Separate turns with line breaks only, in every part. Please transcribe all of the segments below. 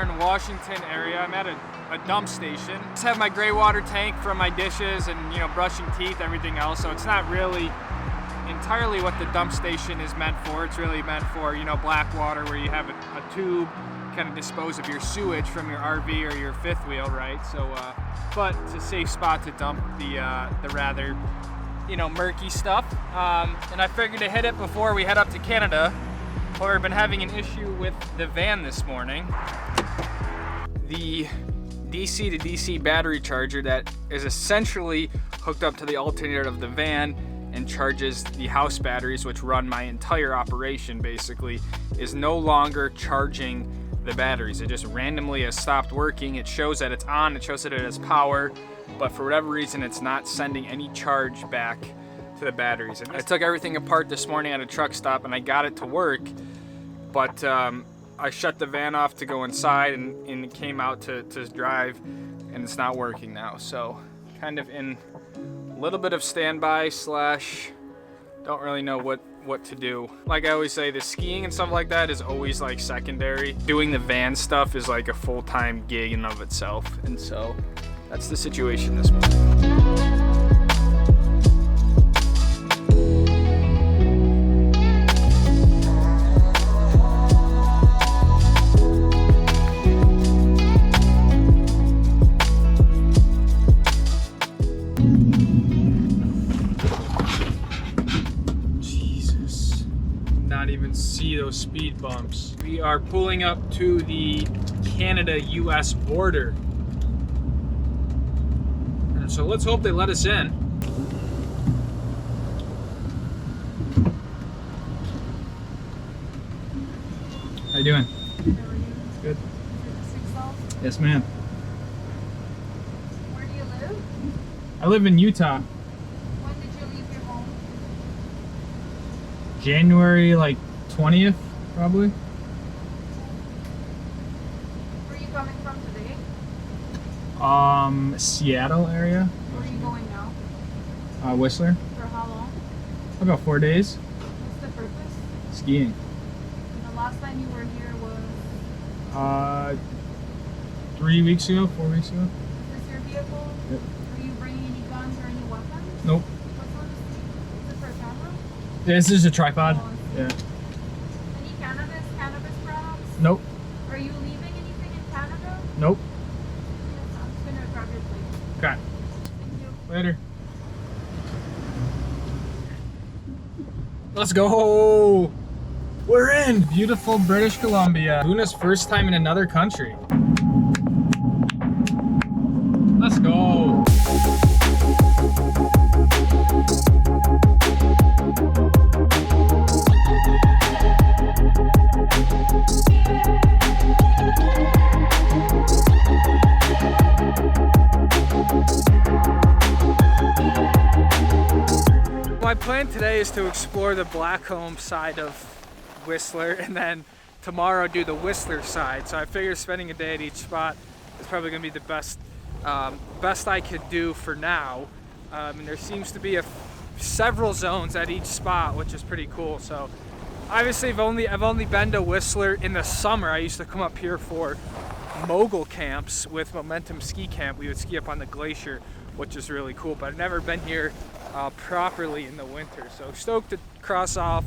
southern Washington area. I'm at a dump station. I just have my gray water tank from my dishes and, you know, brushing teeth, everything else. So it's not really entirely what the dump station is meant for. It's really meant for, you know, black water, where you have a tube, kind of dispose of your sewage from your RV or your fifth wheel, right? So, but it's a safe spot to dump the rather, you know, murky stuff. And I figured to hit it before we head up to Canada. Where I've been having an issue with the van this morning. The DC to DC battery charger that is essentially hooked up to the alternator of the van and charges the house batteries, which run my entire operation basically, is no longer charging the batteries. It just randomly has stopped working. It shows that it's on, it shows that it has power, but for whatever reason it's not sending any charge back to the batteries. I took everything apart this morning at a truck stop and I got it to work, but I shut the van off to go inside and it came out to drive, and it's not working now. So kind of in a little bit of standby slash don't really know what to do. Like I always say, the skiing and stuff like that is always like secondary. Doing the van stuff is like a full-time gig in of itself, and so that's the situation this morning. See those speed bumps. We are pulling up to the Canada-US border, and so let's hope they let us in. How you doing? Good. Yes, ma'am.
Where do you live?
I live in Utah.
When did you leave your home?
January like 20th, probably.
Where are you coming from today?
Seattle area.
Where are you going now?
Whistler.
For how long?
About 4 days.
What's the purpose?
Skiing.
And the last time you were here was?
3 weeks ago, 4 weeks ago.
Is this your vehicle?
Yep.
Are you bringing any guns or any weapons?
Nope.
What's on this? Is it for a camera?
This is a tripod.
Oh,
yeah.
Any cannabis products?
Nope.
Are you leaving anything in Canada?
Nope.
Yes, I'm just gonna grab your plate.
Okay.
Thank you.
Later. Let's go. We're in beautiful British Columbia. Luna's first time in another country. Let's go. My plan today is to explore the BLACKCOMB side of Whistler and then tomorrow do the Whistler side. So I figure spending a day at each spot is probably going to be the best I could do for now. And there seems to be several zones at each spot, which is pretty cool. So obviously I've only been to Whistler in the summer. I used to come up here for mogul camps with Momentum Ski Camp. We would ski up on the glacier, which is really cool, but I've never been here properly in the winter. So stoked to cross off,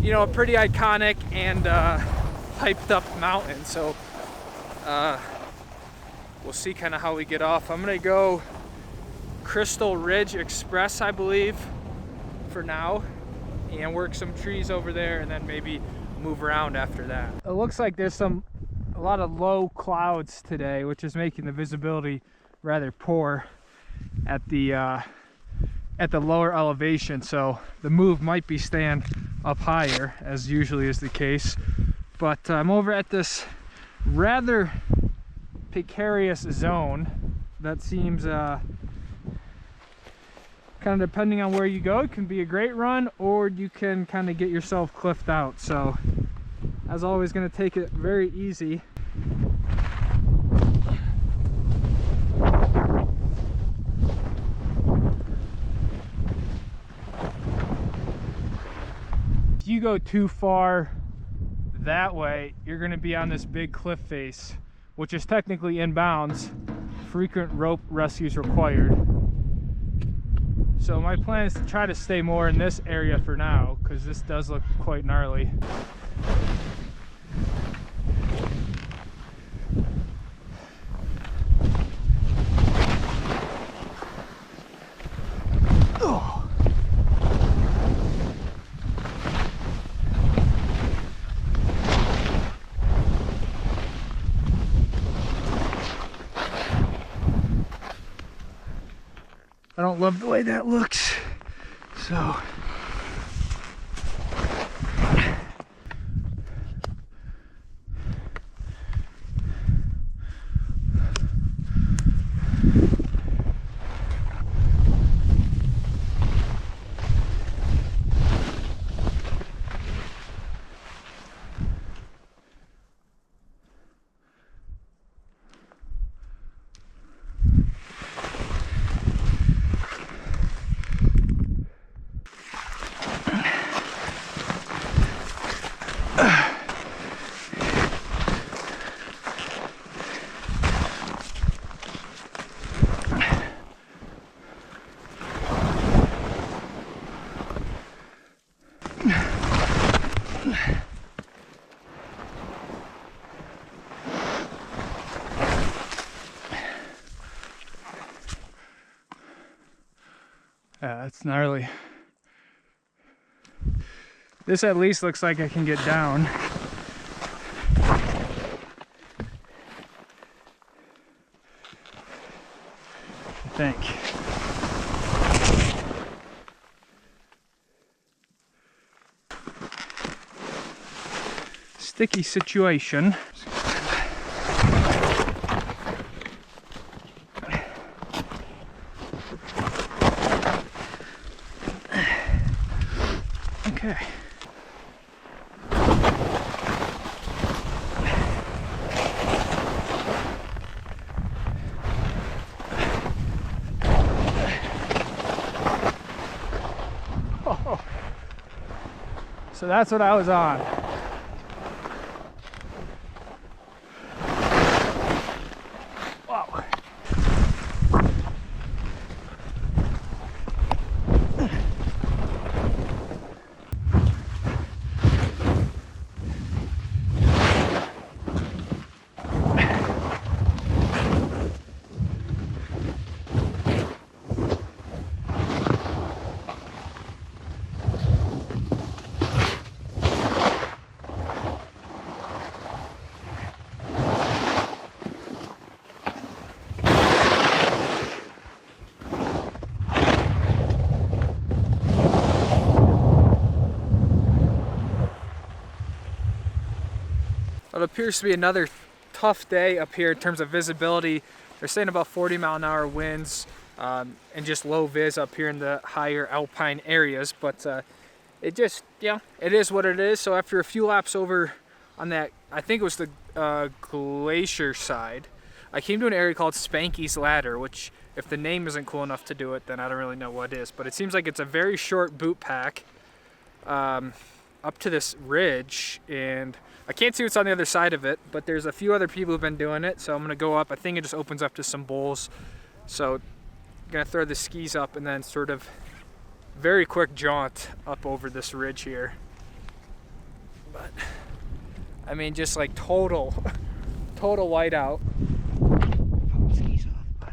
you know, a pretty iconic and hyped up mountain. So we'll see kind of how we get off. I'm gonna go Crystal Ridge Express, I believe, for now, and work some trees over there and then maybe move around after that. It looks like there's a lot of low clouds today, which is making the visibility rather poor at the lower elevation, so the move might be staying up higher, as usually is the case. But I'm over at this rather precarious zone that seems kind of, depending on where you go, it can be a great run, or you can kind of get yourself cliffed out. So as always, going to take it very easy. If you go too far that way, you're going to be on this big cliff face, which is technically in bounds. Frequent rope rescues required. So my plan is to try to stay more in this area for now, because this does look quite gnarly. I don't love the way that looks, so. Yeah, that's gnarly. This at least looks like I can get down. I think. Sticky situation. Okay. Oh. So that's what I was on. Wow. It appears to be another tough day up here in terms of visibility. They're saying about 40-mile-an-hour winds and just low vis up here in the higher alpine areas. But it just, it is what it is. So after a few laps over on that, I think it was the glacier side, I came to an area called Spanky's Ladder, which if the name isn't cool enough to do it, then I don't really know what is. But it seems like it's a very short boot pack up to this ridge, and I can't see what's on the other side of it, but there's a few other people who've been doing it, so I'm gonna go up. I think it just opens up to some bowls. So I'm gonna throw the skis up and then sort of very quick jaunt up over this ridge here. But I mean, just like total whiteout. Skis off, but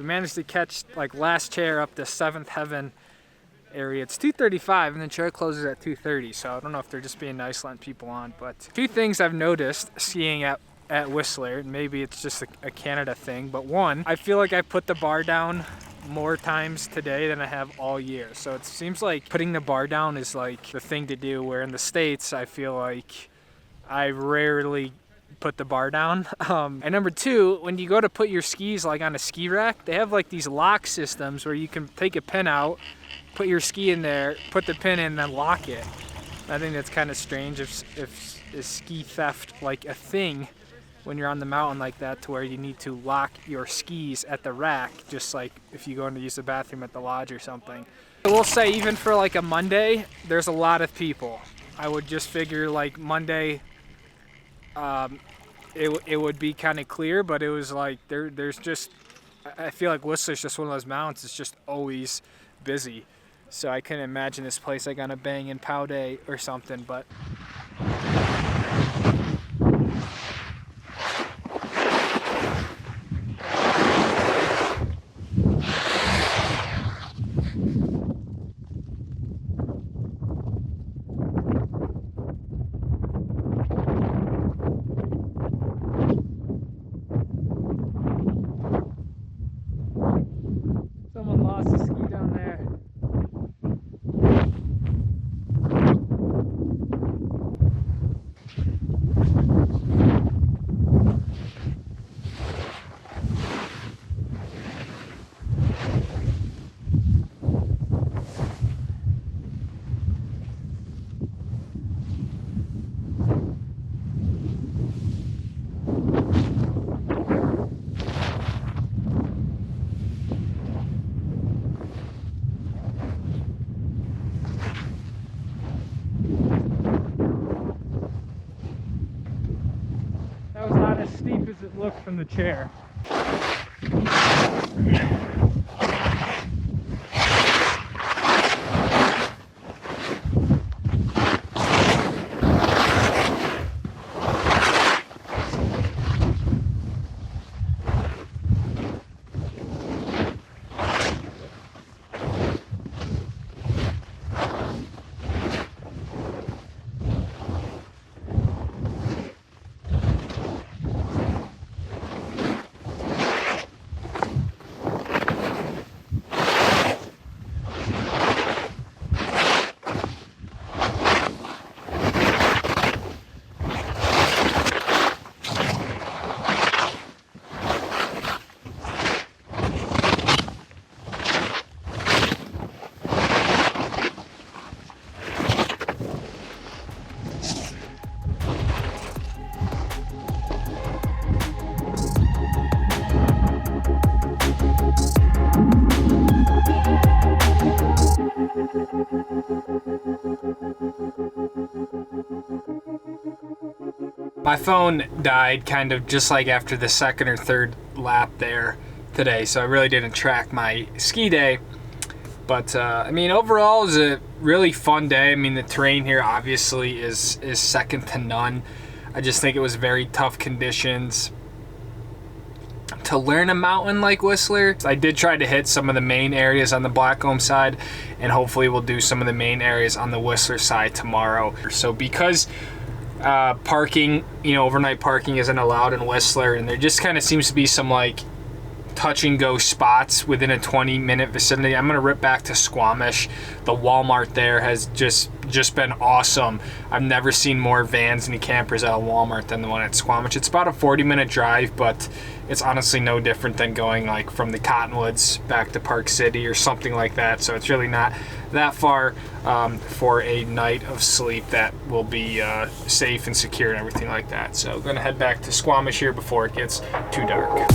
managed to catch like last chair up to 7th Heaven area. It's 2:35 and the chair closes at 2:30, so I don't know if they're just being nice letting people on. But a few things I've noticed skiing at Whistler, and maybe it's just a Canada thing, but one, I feel like I put the bar down more times today than I have all year. So it seems like putting the bar down is like the thing to do, where in the States I feel like I rarely put the bar down. And number two, when you go to put your skis like on a ski rack, they have like these lock systems where you can take a pin out, put your ski in there, put the pin in, and then lock it. I think that's kind of strange. If is ski theft like a thing when you're on the mountain like that, to where you need to lock your skis at the rack, just like if you go in to use the bathroom at the lodge or something. I will say, even for like a Monday, there's a lot of people. I would just figure like Monday, it would be kind of clear, but it was like there's just, I feel like Whistler's just one of those mountains. It's just always busy. So I couldn't imagine this place like on a bangin' pow day or something, but. Someone lost a ski down there. That was not as steep as it looked from the chair. My phone died kind of just like after the second or third lap there today, so I really didn't track my ski day. But I mean, overall, it was a really fun day. I mean, the terrain here obviously is second to none. I just think it was very tough conditions to learn a mountain like Whistler. I did try to hit some of the main areas on the BLACKCOMB side, and hopefully we'll do some of the main areas on the Whistler side tomorrow. So because parking, overnight parking isn't allowed in Whistler, and there just kind of seems to be some like touch and go spots within a 20-minute vicinity. I'm gonna rip back to Squamish. The Walmart there has just been awesome. I've never seen more vans and campers at a Walmart than the one at Squamish. It's about a 40-minute drive, but it's honestly no different than going like from the Cottonwoods back to Park City or something like that. So it's really not that far for a night of sleep that will be safe and secure and everything like that. So I'm gonna head back to Squamish here before it gets too dark.